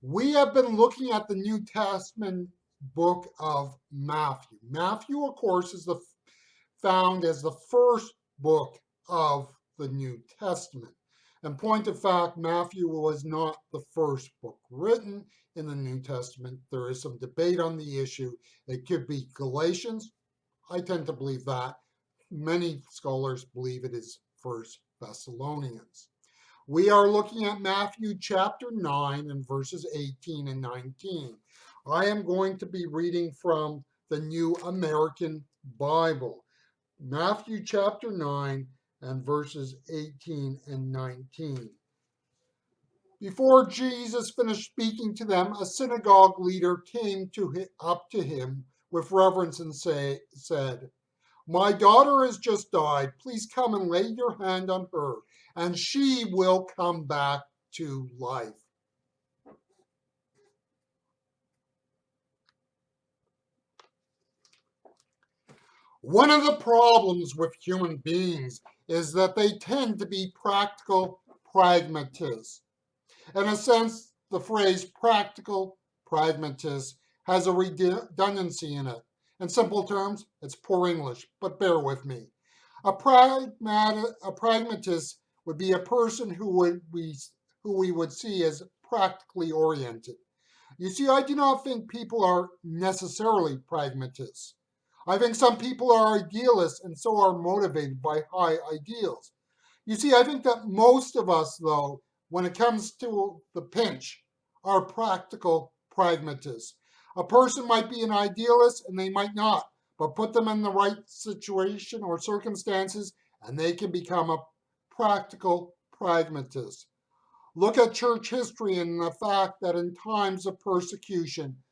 We have been looking at the New Testament book of Matthew. Matthew, of course, is found as the first book of the New Testament. In point of fact, Matthew was not the first book written in the New Testament. There is some debate on the issue. It could be Galatians. I tend to believe that. Many scholars believe it is First Thessalonians. We are looking at Matthew chapter 9 and verses 18 and 19. I am going to be reading from the New American Bible. Matthew chapter 9 and verses 18 and 19. Before Jesus finished speaking to them, a synagogue leader came up to him with reverence and said, "My daughter has just died. Please come and lay your hand on her, and she will come back to life." One of the problems with human beings is that they tend to be practical pragmatists. In a sense, the phrase practical pragmatist has a redundancy in it. In simple terms, it's poor English, but bear with me. A pragmatist would be a person who we would see as practically oriented. You see, I do not think people are necessarily pragmatists. I think some people are idealists and so are motivated by high ideals. You see, I think that most of us, though, when it comes to the pinch, are practical pragmatists. A person might be an idealist and they might not, but put them in the right situation or circumstances and they can become a practical pragmatist. Look at church history and the fact that in times of persecution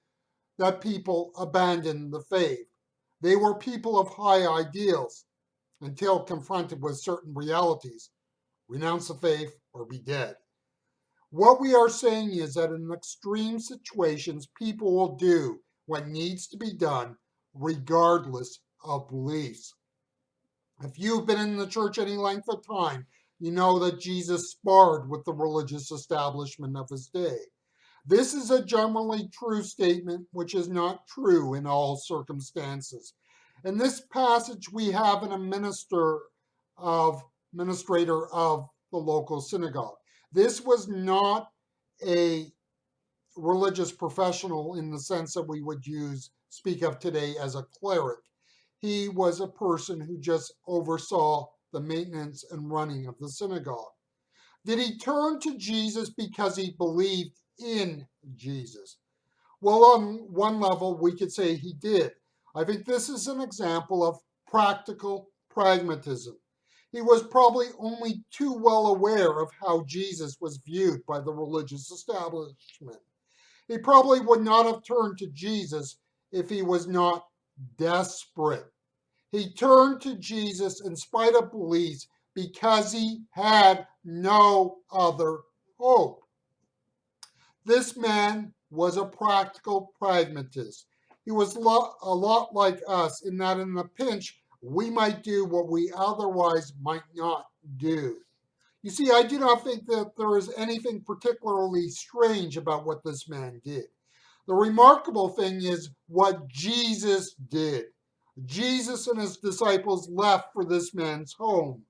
that people abandoned the faith. They were people of high ideals until confronted with certain realities. Renounce the faith or be dead. What we are saying is that in extreme situations, people will do what needs to be done regardless of beliefs. If you've been in the church any length of time, you know that Jesus sparred with the religious establishment of his day. This is a generally true statement, which is not true in all circumstances. In this passage, we have an administrator of the local synagogue. This was not a religious professional in the sense that we would speak of today as a cleric. He was a person who just oversaw the maintenance and running of the synagogue. Did he turn to Jesus because he believed in Jesus? Well, on one level, we could say he did. I think this is an example of practical pragmatism. He was probably only too well aware of how Jesus was viewed by the religious establishment. He probably would not have turned to Jesus if he was not desperate. He turned to Jesus in spite of beliefs because he had no other hope. This man was a practical pragmatist. He was a lot like us in that in the pinch, we might do what we otherwise might not do. You see, I do not think that there is anything particularly strange about what this man did. The remarkable thing is what Jesus did. Jesus and his disciples left for this man's home.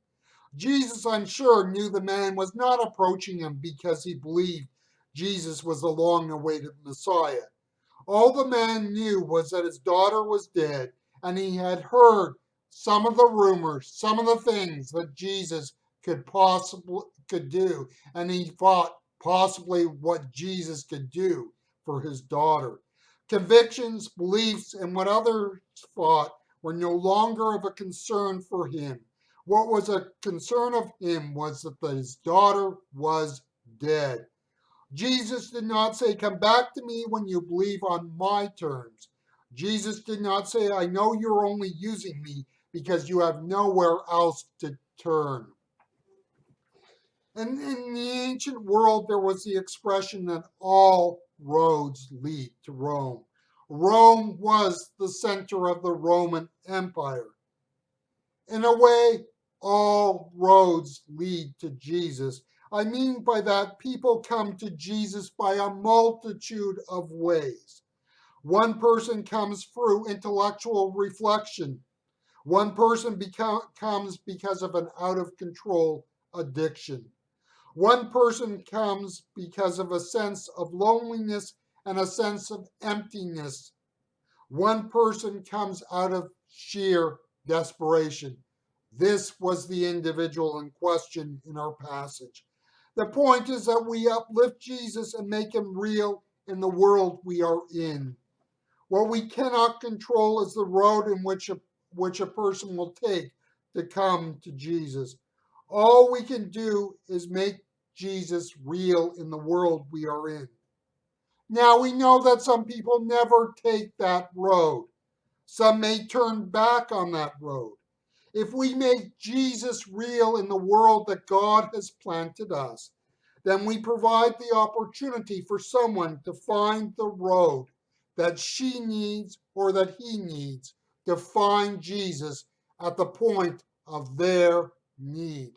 Jesus, I'm sure, knew the man was not approaching him because he believed Jesus was the long awaited Messiah. All the man knew was that his daughter was dead, and he had heard some of the rumors, some of the things that Jesus could do, and he thought possibly what Jesus could do for his daughter. Convictions, beliefs, and what others thought were no longer of a concern for him. What was a concern of him was that his daughter was dead. Jesus did not say, "Come back to me when you believe on my terms." Jesus did not say, "I know you're only using me because you have nowhere else to turn." And in the ancient world, there was the expression that all roads lead to Rome. Rome was the center of the Roman Empire. In a way, all roads lead to Jesus. I mean by that people come to Jesus by a multitude of ways. One person comes through intellectual reflection. One person comes because of an out of control addiction. One person comes because of a sense of loneliness and a sense of emptiness. One person comes out of sheer desperation. This was the individual in question in our passage. The point is that we uplift Jesus and make him real in the world we are in. What we cannot control is the road in which a person will take to come to Jesus. All we can do is make Jesus real in the world we are in. Now we know that some people never take that road. Some may turn back on that road. If we make Jesus real in the world that God has planted us, then we provide the opportunity for someone to find the road that she needs or that he needs to find Jesus at the point of their need.